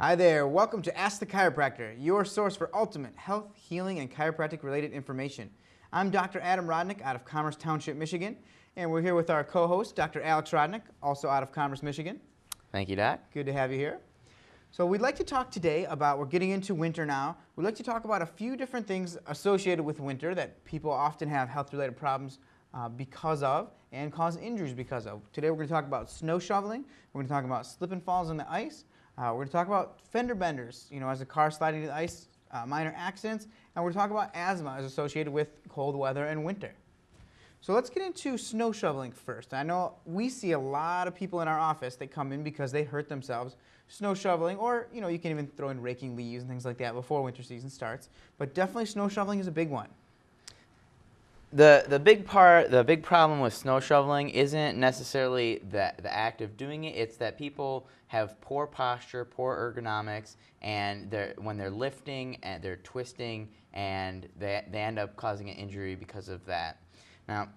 Hi there, welcome to Ask the Chiropractor, your source for ultimate health, healing, and chiropractic related information. I'm Dr. Adam Rodnick out of Commerce Township, Michigan, and we're here with our co-host, Dr. Alex Rodnick, also out of Commerce, Michigan. Thank you, Doc. Good to have you here. So we'd like to talk today about, we're getting into winter now, we'd like to talk about a few different things associated with winter that people often have health-related problems because of and cause injuries because of. Today we're going to talk about snow shoveling, we're going to talk about slip and falls on the ice, we're going to talk about fender benders, as a car sliding to the ice, minor accidents, and we're going to talk about asthma as associated with cold weather and winter. So let's get into snow shoveling first. I know we see a lot of people in our office that come in because they hurt themselves snow shoveling, or you can even throw in raking leaves and things like that before winter season starts. But definitely snow shoveling is a big one. The big problem with snow shoveling isn't necessarily the act of doing it. It's that people have poor posture, poor ergonomics, and when they're lifting and they're twisting, and they end up causing an injury because of that. Now,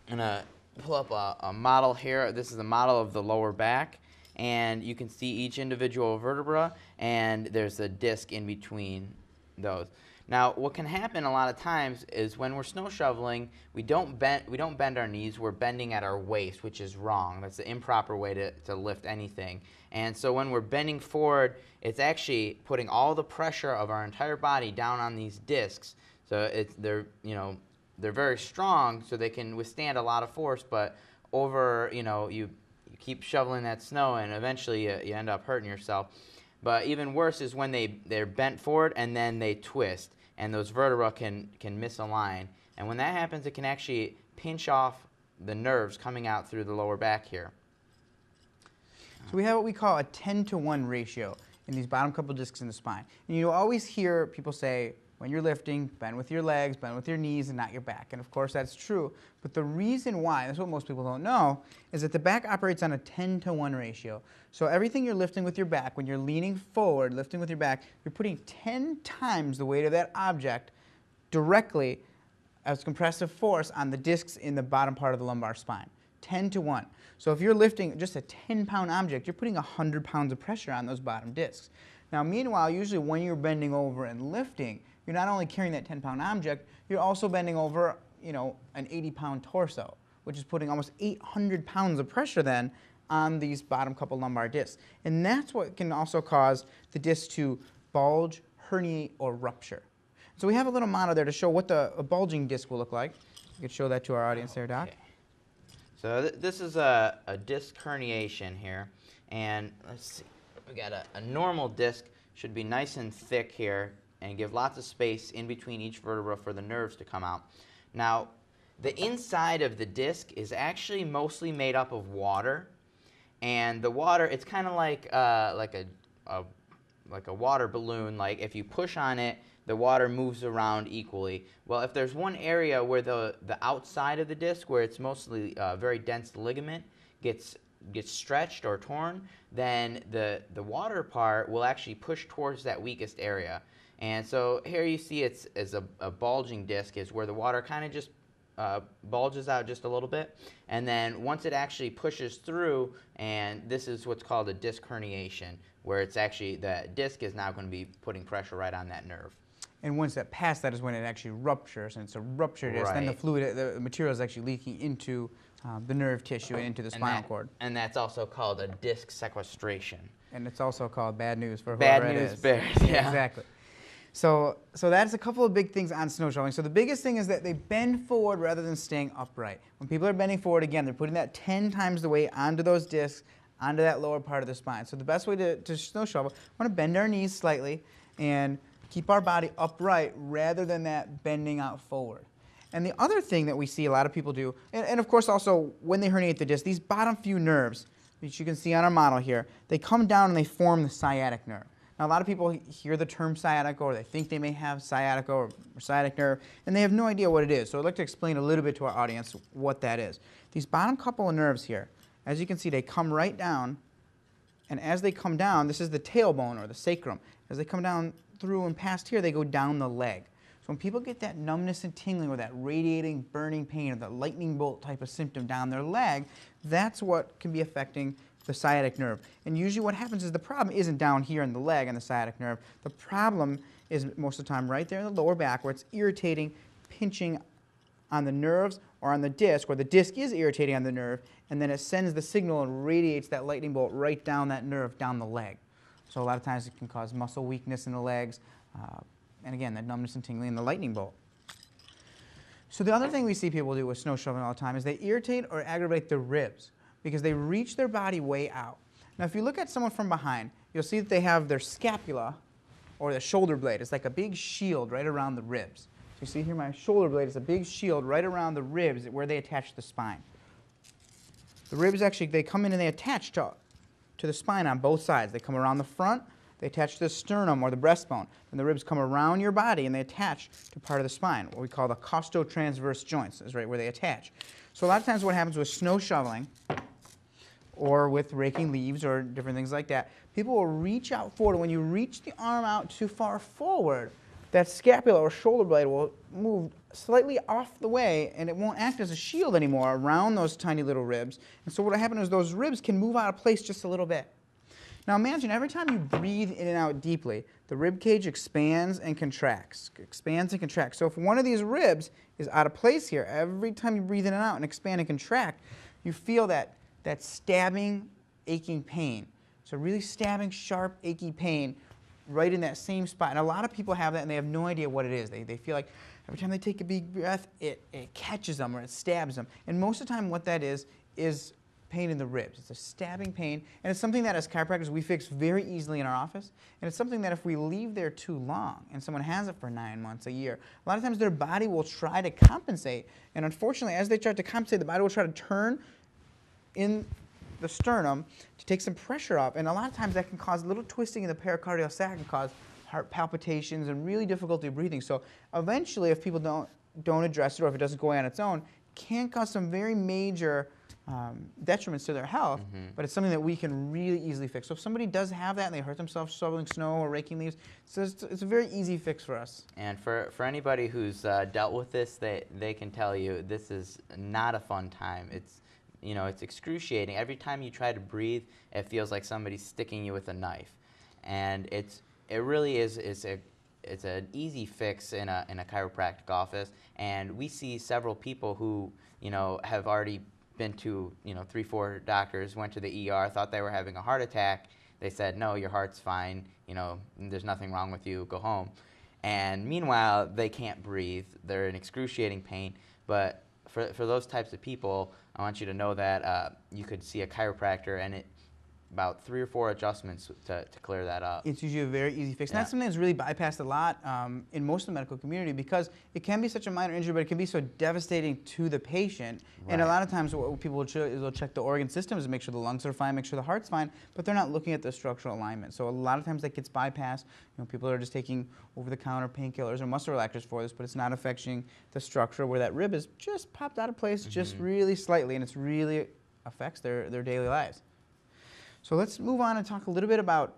I'm gonna pull up a model here. This is a model of the lower back, and you can see each individual vertebra, and there's a disc in between those. Now, what can happen a lot of times is when we're snow shoveling, we don't bend our knees. We're bending at our waist, which is wrong. That's the improper way to lift anything. And so when we're bending forward, it's actually putting all the pressure of our entire body down on these discs. So they're very strong, so they can withstand a lot of force. But you keep shoveling that snow, and eventually you end up hurting yourself. But even worse is when they're bent forward and then they twist, and those vertebrae can misalign. And when that happens, it can actually pinch off the nerves coming out through the lower back here. So we have what we call a 10-to-1 ratio in these bottom couple discs in the spine. And you always hear people say, when you're lifting, bend with your legs, bend with your knees, and not your back. And of course that's true. But the reason why, that's what most people don't know, is that the back operates on a 10-to-1 ratio. So everything you're lifting with your back, when you're leaning forward, lifting with your back, you're putting 10 times the weight of that object directly as compressive force on the discs in the bottom part of the lumbar spine. 10-to-1. So if you're lifting just a 10-pound object, you're putting 100 pounds of pressure on those bottom discs. Now meanwhile, usually when you're bending over and lifting, you're not only carrying that 10-pound object, you're also bending over, an 80-pound torso, which is putting almost 800 pounds of pressure then on these bottom couple lumbar discs. And that's what can also cause the disc to bulge, herniate, or rupture. So we have a little model there to show what a bulging disc will look like. You could show that to our audience there, Doc. Okay. So this is a disc herniation here. And let's see, we got a normal disc, should be nice and thick here, and give lots of space in between each vertebra for the nerves to come out. Now, the inside of the disc is actually mostly made up of water, and the water, it's kind of like a water balloon. Like if you push on it, the water moves around equally. Well, if there's one area where the outside of the disc, where it's mostly very dense ligament, gets stretched or torn, then the water part will actually push towards that weakest area. And so here you see it's a bulging disc is where the water kind of just bulges out just a little bit. And then once it actually pushes through, and this is what's called a disc herniation, where it's actually the disc is now going to be putting pressure right on that nerve. And once that past that is when it actually ruptures, and it's a ruptured disc, then the fluid, the material is actually leaking into the nerve tissue and into the spinal cord. And that's also called a disc sequestration. And it's also called bad news for whoever it is. Bad news bears, yeah. Exactly. So that's a couple of big things on snow shoveling. So the biggest thing is that they bend forward rather than staying upright. When people are bending forward, again, they're putting that 10 times the weight onto those discs, onto that lower part of the spine. So the best way to snow shovel, we want to bend our knees slightly and keep our body upright rather than that bending out forward. And the other thing that we see a lot of people do, and of course also when they herniate the disc, these bottom few nerves, which you can see on our model here, they come down and they form the sciatic nerve. Now, a lot of people hear the term sciatica, or they think they may have sciatica or sciatic nerve, and they have no idea what it is. So I'd like to explain a little bit to our audience what that is. These bottom couple of nerves here, as you can see, they come right down, and as they come down, this is the tailbone or the sacrum. As they come down through and past here, they go down the leg. So when people get that numbness and tingling or that radiating, burning pain or the lightning bolt type of symptom down their leg, that's what can be affecting the sciatic nerve. And usually what happens is the problem isn't down here in the leg and the sciatic nerve. The problem is most of the time right there in the lower back where it's irritating, pinching on the nerves or on the disc, or the disc is irritating on the nerve, and then it sends the signal and radiates that lightning bolt right down that nerve, down the leg. So a lot of times it can cause muscle weakness in the legs, and again, that numbness and tingling in the lightning bolt. So the other thing we see people do with snow shoveling all the time is they irritate or aggravate the ribs because they reach their body way out. Now if you look at someone from behind, you'll see that they have their scapula or the shoulder blade. It's like a big shield right around the ribs. So you see here my shoulder blade is a big shield right around the ribs where they attach the spine. The ribs actually, they come in and they attach to the spine on both sides. They come around the front, they attach to the sternum or the breastbone. And the ribs come around your body and they attach to part of the spine, what we call the costotransverse joints, is right where they attach. So a lot of times what happens with snow shoveling or with raking leaves or different things like that, people will reach out forward. When you reach the arm out too far forward, that scapula or shoulder blade will move slightly off the way and it won't act as a shield anymore around those tiny little ribs. And so what will happen is those ribs can move out of place just a little bit. Now imagine every time you breathe in and out deeply, the rib cage expands and contracts, expands and contracts. So if one of these ribs is out of place here, every time you breathe in and out and expand and contract, you feel that stabbing, aching pain. So really stabbing, sharp, achy pain right in that same spot. And a lot of people have that and they have no idea what it is. They feel like every time they take a big breath, it catches them or it stabs them. And most of the time what that is pain in the ribs. It's a stabbing pain, and it's something that as chiropractors we fix very easily in our office, and it's something that if we leave there too long and someone has it for 9 months, a year, a lot of times their body will try to compensate, and unfortunately as they try to compensate, the body will try to turn in the sternum to take some pressure off, and a lot of times that can cause a little twisting in the pericardial sac and cause heart palpitations and really difficulty breathing. So eventually if people don't address it or if it doesn't go away on its own, can cause some very major detriments to their health, but it's something that we can really easily fix. So if somebody does have that and they hurt themselves shoveling snow or raking leaves, so it's a very easy fix for us. And for anybody who's dealt with this, they can tell you this is not a fun time. It's excruciating. Every time you try to breathe, it feels like somebody's sticking you with a knife, and it really is it's an easy fix in a chiropractic office. And we see several people who have already been to 3-4 doctors, went to the ER, thought they were having a heart attack. They said, no, your heart's fine, there's nothing wrong with you, go home. And meanwhile, they can't breathe, they're in excruciating pain. But for those types of people, I want you to know that you could see a chiropractor and about 3 or 4 adjustments to clear that up. It's usually a very easy fix. And that's something that's really bypassed a lot in most of the medical community because it can be such a minor injury, but it can be so devastating to the patient. Right. And a lot of times what people will do is they'll check the organ systems and make sure the lungs are fine, make sure the heart's fine, but they're not looking at the structural alignment. So a lot of times that gets bypassed. People are just taking over-the-counter painkillers or muscle relaxers for this, but it's not affecting the structure where that rib is just popped out of place just really slightly, and it's really affects their daily lives. So let's move on and talk a little bit about,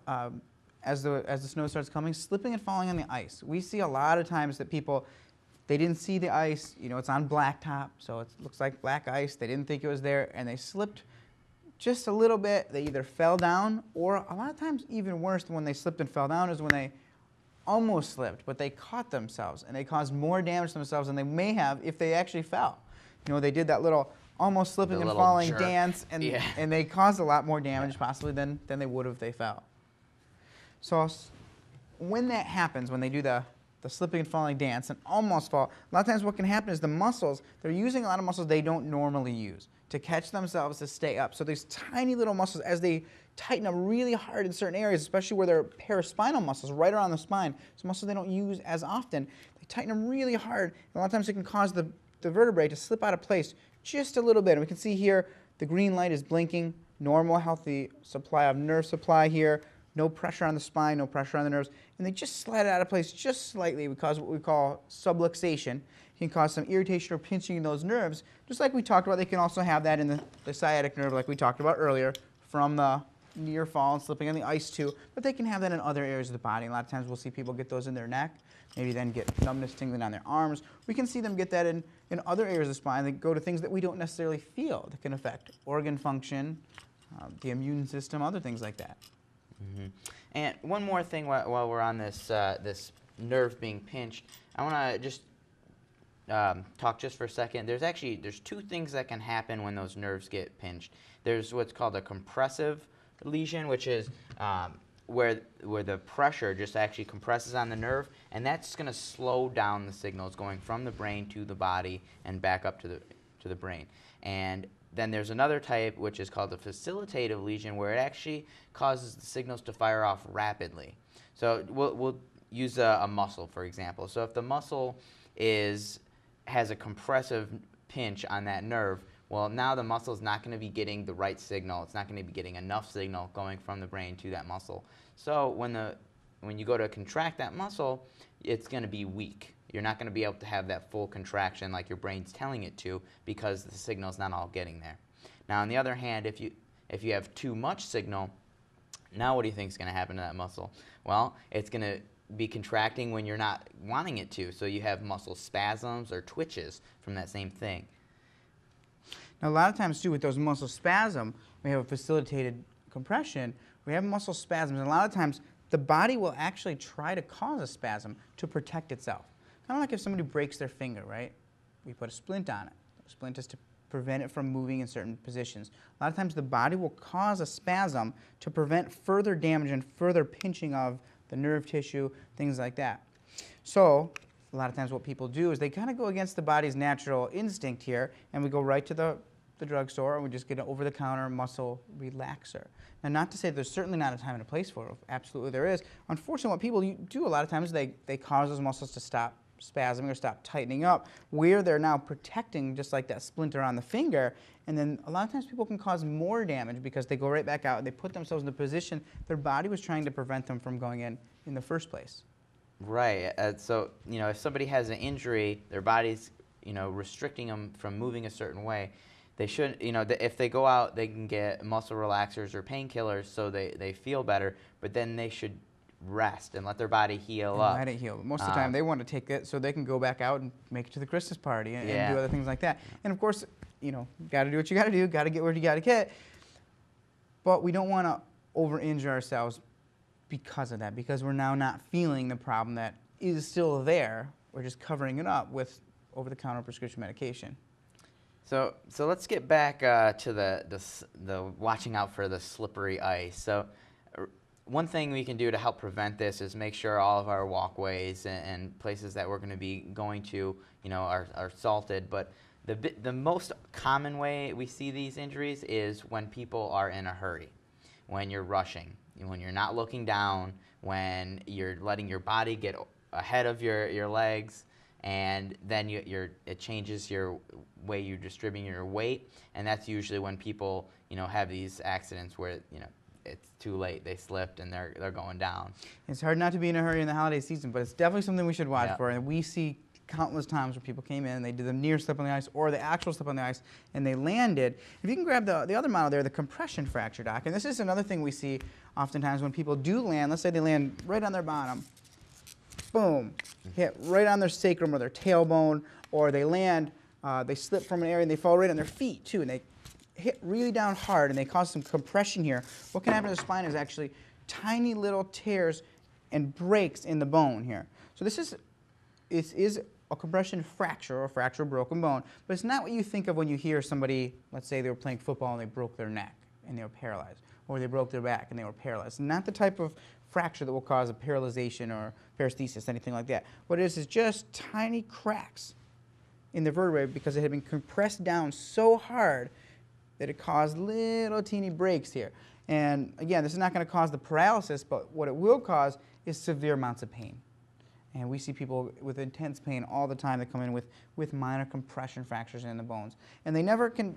as the snow starts coming, slipping and falling on the ice. We see a lot of times that people, they didn't see the ice, it's on blacktop, so it looks like black ice. They didn't think it was there, and they slipped just a little bit. They either fell down, or a lot of times even worse than when they slipped and fell down is when they almost slipped, but they caught themselves, and they caused more damage to themselves than they may have if they actually fell. They did that little almost slipping and falling jerk dance, and they caused a lot more damage possibly than they would if they fell. So when that happens, when they do the slipping and falling dance and almost fall, a lot of times what can happen is the muscles, they're using a lot of muscles they don't normally use to catch themselves to stay up. So these tiny little muscles, as they tighten up really hard in certain areas, especially where they're paraspinal muscles right around the spine, it's muscles they don't use as often, they tighten them really hard. And a lot of times it can cause the vertebrae to slip out of place just a little bit. And we can see here the green light is blinking, normal healthy supply of nerve supply here, no pressure on the spine, no pressure on the nerves, and they just slide out of place just slightly because what we call subluxation can cause some irritation or pinching in those nerves. Just like we talked about, they can also have that in the sciatic nerve like we talked about earlier from the near fall and slipping on the ice too, but they can have that in other areas of the body. A lot of times we'll see people get those in their neck, maybe then get numbness, tingling on their arms. We can see them get that in other areas of the spine that go to things that we don't necessarily feel that can affect organ function, the immune system, other things like that. Mm-hmm. And one more thing while we're on this this nerve being pinched, I want to just talk just for a second. There's two things that can happen when those nerves get pinched. There's what's called a compressive lesion, which is where the pressure just actually compresses on the nerve, and that's going to slow down the signals going from the brain to the body and back up to the brain. And then there's another type, which is called a facilitative lesion, where it actually causes the signals to fire off rapidly. So we'll use a muscle, for example. So if the muscle has a compressive pinch on that nerve, well, now the muscle is not going to be getting the right signal. It's not going to be getting enough signal going from the brain to that muscle. So when you go to contract that muscle, it's going to be weak. You're not going to be able to have that full contraction like your brain's telling it to, because the signal's not all getting there. Now, on the other hand, if you have too much signal, now what do you think is going to happen to that muscle? Well, it's going to be contracting when you're not wanting it to. So you have muscle spasms or twitches from that same thing. Now, a lot of times, too, with those muscle spasms, we have a facilitated compression. We have muscle spasms, and a lot of times, the body will actually try to cause a spasm to protect itself. Kind of like if somebody breaks their finger, right? We put a splint on it. The splint is to prevent it from moving in certain positions. A lot of times, the body will cause a spasm to prevent further damage and further pinching of the nerve tissue, things like that. So a lot of times what people do is they kind of go against the body's natural instinct here, and we go right to the drugstore and we just get an over-the-counter muscle relaxer. Now, not to say there's certainly not a time and a place for it. Absolutely there is. Unfortunately, what people do a lot of times, they cause those muscles to stop spasming or stop tightening up, where they're now protecting, just like that splinter on the finger. And then a lot of times people can cause more damage because they go right back out and they put themselves in the position their body was trying to prevent them from going in the first place. Right. So, if somebody has an injury, their body's, restricting them from moving a certain way. They should, if they go out, they can get muscle relaxers or painkillers so they feel better, but then they should rest and let their body heal up. Let it heal. Most of the time, they want to take it so they can go back out and make it to the Christmas party and do other things like that. And of course, got to do what you got to do, got to get where you got to get. But we don't want to over-injure ourselves because of that, because we're now not feeling the problem that is still there. We're just covering it up with over-the-counter prescription medication. So let's get back to the watching out for the slippery ice. So one thing we can do to help prevent this is make sure all of our walkways and places that we're going to be going to, are salted. But the most common way we see these injuries is when people are in a hurry, when you're rushing, when you're not looking down, when you're letting your body get ahead of your legs, and then it changes your way you're distributing your weight, and that's usually when people have these accidents where it's too late, they slipped and they're going down. It's hard not to be in a hurry in the holiday season, but it's definitely something we should watch for. And we see countless times where people came in and they did the near slip on the ice or the actual slip on the ice and they landed. If you can grab the other model there, the compression fracture, Doc, and this is another thing we see oftentimes when people do land. Let's say they land right on their bottom, boom, hit right on their sacrum or their tailbone, or they land, they slip from an area and they fall right on their feet too, and they hit really down hard and they cause some compression here. What can happen to the spine is actually tiny little tears and breaks in the bone here. So this is a compression fracture or fracture broken bone, but it's not what you think of when you hear somebody, let's say they were playing football and they broke their neck and they were paralyzed, or they broke their back and they were paralyzed. Not the type of fracture that will cause a paralyzation or paresthesis, anything like that. What it is just tiny cracks in the vertebrae because it had been compressed down so hard that it caused little teeny breaks here. And again, this is not going to cause the paralysis, but what it will cause is severe amounts of pain. And we see people with intense pain all the time that come in with minor compression fractures in the bones. And they never can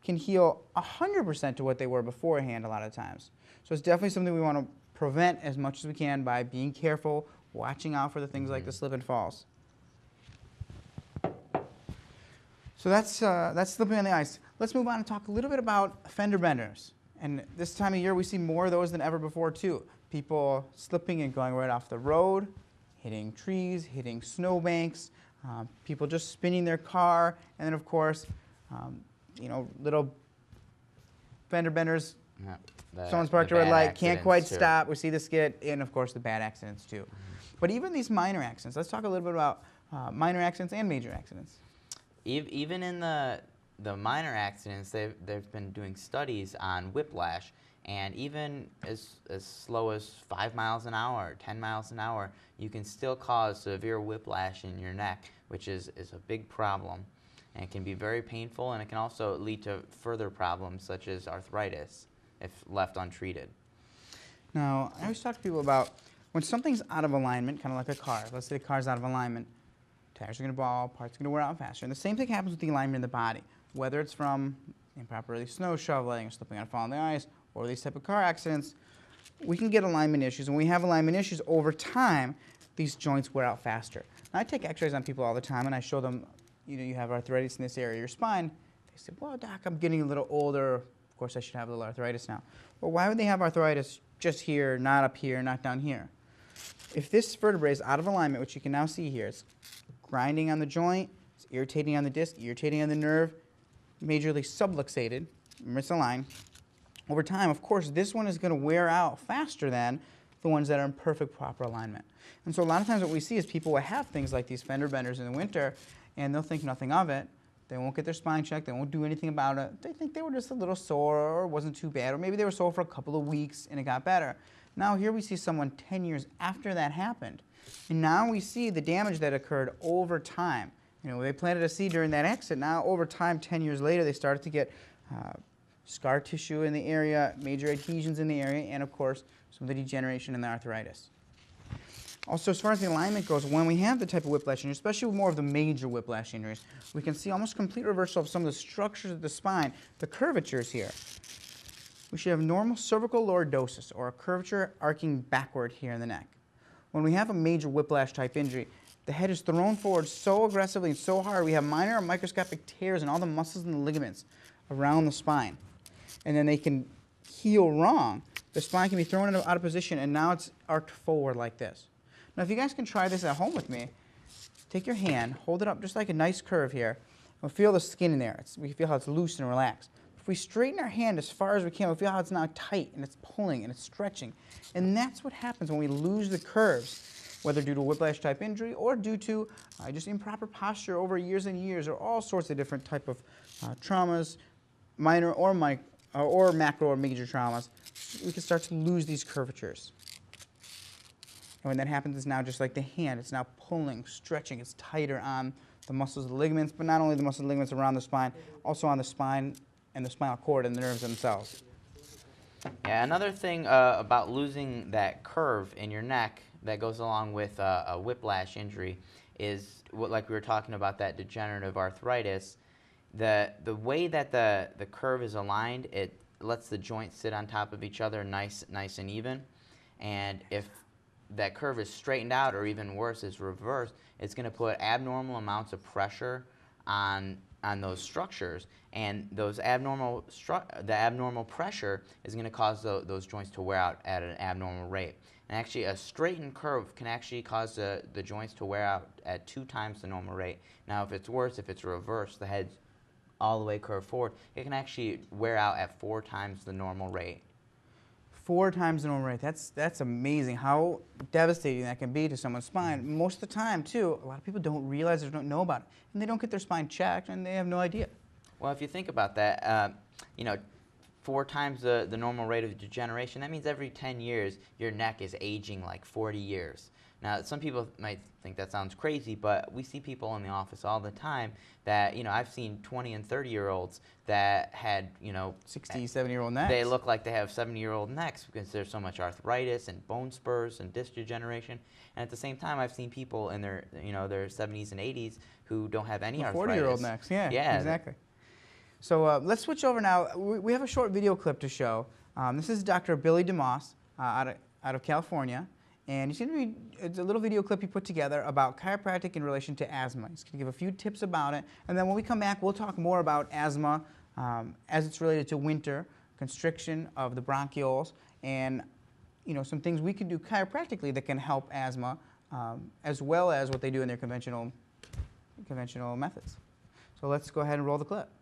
heal 100% to what they were beforehand a lot of times. So it's definitely something we want to prevent as much as we can by being careful, watching out for the things like the slip and falls. So that's slipping on the ice. Let's move on and talk a little bit about fender benders. And this time of year, we see more of those than ever before, too. People slipping and going right off the road, hitting trees, hitting snowbanks, people just spinning their car, and then, of course, little Fender Benders. Yeah, Someone's parked a red bad light, can't quite accidents, too. stop. We see the skid, and of course the bad accidents too. But even these minor accidents, let's talk a little bit about minor accidents and major accidents. Even in the minor accidents, they've been doing studies on whiplash, and even as slow as 5 miles an hour, 10 miles an hour, you can still cause severe whiplash in your neck, which is a big problem, and it can be very painful, and it can also lead to further problems such as arthritis if left untreated. Now, I always talk to people about when something's out of alignment, kind of like a car. Let's say the car's out of alignment, tires are going to ball, parts are going to wear out faster. And the same thing happens with the alignment in the body, whether it's from improperly snow shoveling or slipping on and falling on the ice or these type of car accidents. We can get alignment issues. When we have alignment issues over time, these joints wear out faster. Now, I take x-rays on people all the time, and I show them, you have arthritis in this area of your spine. They say, well, doc, I'm getting a little older. Of course, I should have a little arthritis now. Well, why would they have arthritis just here, not up here, not down here? If this vertebrae is out of alignment, which you can now see here, it's grinding on the joint, it's irritating on the disc, irritating on the nerve, majorly subluxated, misaligned. Over time, of course, this one is going to wear out faster than the ones that are in perfect, proper alignment. And so a lot of times what we see is people will have things like these Fender Benders in the winter, and they'll think nothing of it. They won't get their spine checked. They won't do anything about it. They think they were just a little sore or it wasn't too bad, or maybe they were sore for a couple of weeks and it got better. Now here we see someone 10 years after that happened, and now we see the damage that occurred over time. They planted a seed during that accident. Now over time, 10 years later, they started to get scar tissue in the area, major adhesions in the area, and of course, some of the degeneration and the arthritis. Also, as far as the alignment goes, when we have the type of whiplash injury, especially with more of the major whiplash injuries, we can see almost complete reversal of some of the structures of the spine, the curvatures here. We should have normal cervical lordosis, or a curvature arcing backward here in the neck. When we have a major whiplash type injury, the head is thrown forward so aggressively and so hard, we have minor or microscopic tears in all the muscles and the ligaments around the spine. And then they can heal wrong. The spine can be thrown out of position, and now it's arced forward like this. Now, if you guys can try this at home with me, take your hand, hold it up just like a nice curve here, and we'll feel the skin in there. We feel how it's loose and relaxed. If we straighten our hand as far as we can, we'll feel how it's now tight, and it's pulling, and it's stretching. And that's what happens when we lose the curves, whether due to a whiplash type injury or due to just improper posture over years and years, or all sorts of different type of traumas, minor or macro or major traumas. We can start to lose these curvatures. And when that happens, it's now just like the hand. It's now pulling, stretching. It's tighter on the muscles, the ligaments, but not only the muscles and ligaments around the spine, also on the spine and the spinal cord and the nerves themselves. Yeah, another thing about losing that curve in your neck that goes along with a whiplash injury is, like we were talking about, that degenerative arthritis. The way that the curve is aligned, it lets the joints sit on top of each other nice and even. And if that curve is straightened out, or even worse, is reversed, it's going to put abnormal amounts of pressure on those structures, and the abnormal pressure is going to cause those joints to wear out at an abnormal rate. And actually, a straightened curve can actually cause the joints to wear out at 2 times the normal rate. Now, if it's worse, if it's reversed, the head's all the way curved forward, it can actually wear out at 4 times the normal rate. 4 times the normal rate. That's amazing how devastating that can be to someone's spine. Most of the time, too, a lot of people don't realize or don't know about it, and they don't get their spine checked, and they have no idea. Well, if you think about that, 4 times the normal rate of degeneration, that means every 10 years your neck is aging like 40 years. Now, some people might think that sounds crazy, but we see people in the office all the time that, I've seen 20 and 30-year-olds that had, 60, 70-year-old necks. They look like they have 70-year-old necks because there's so much arthritis and bone spurs and disc degeneration. And at the same time, I've seen people in their, their 70s and 80s who don't have any arthritis. 40-year-old necks, yeah, exactly. So let's switch over now. We have a short video clip to show. This is Dr. Billy DeMoss out of California. And it's a little video clip he put together about chiropractic in relation to asthma. He's going to give a few tips about it. And then when we come back, we'll talk more about asthma as it's related to winter, constriction of the bronchioles, and some things we can do chiropractically that can help asthma, as well as what they do in their conventional methods. So let's go ahead and roll the clip.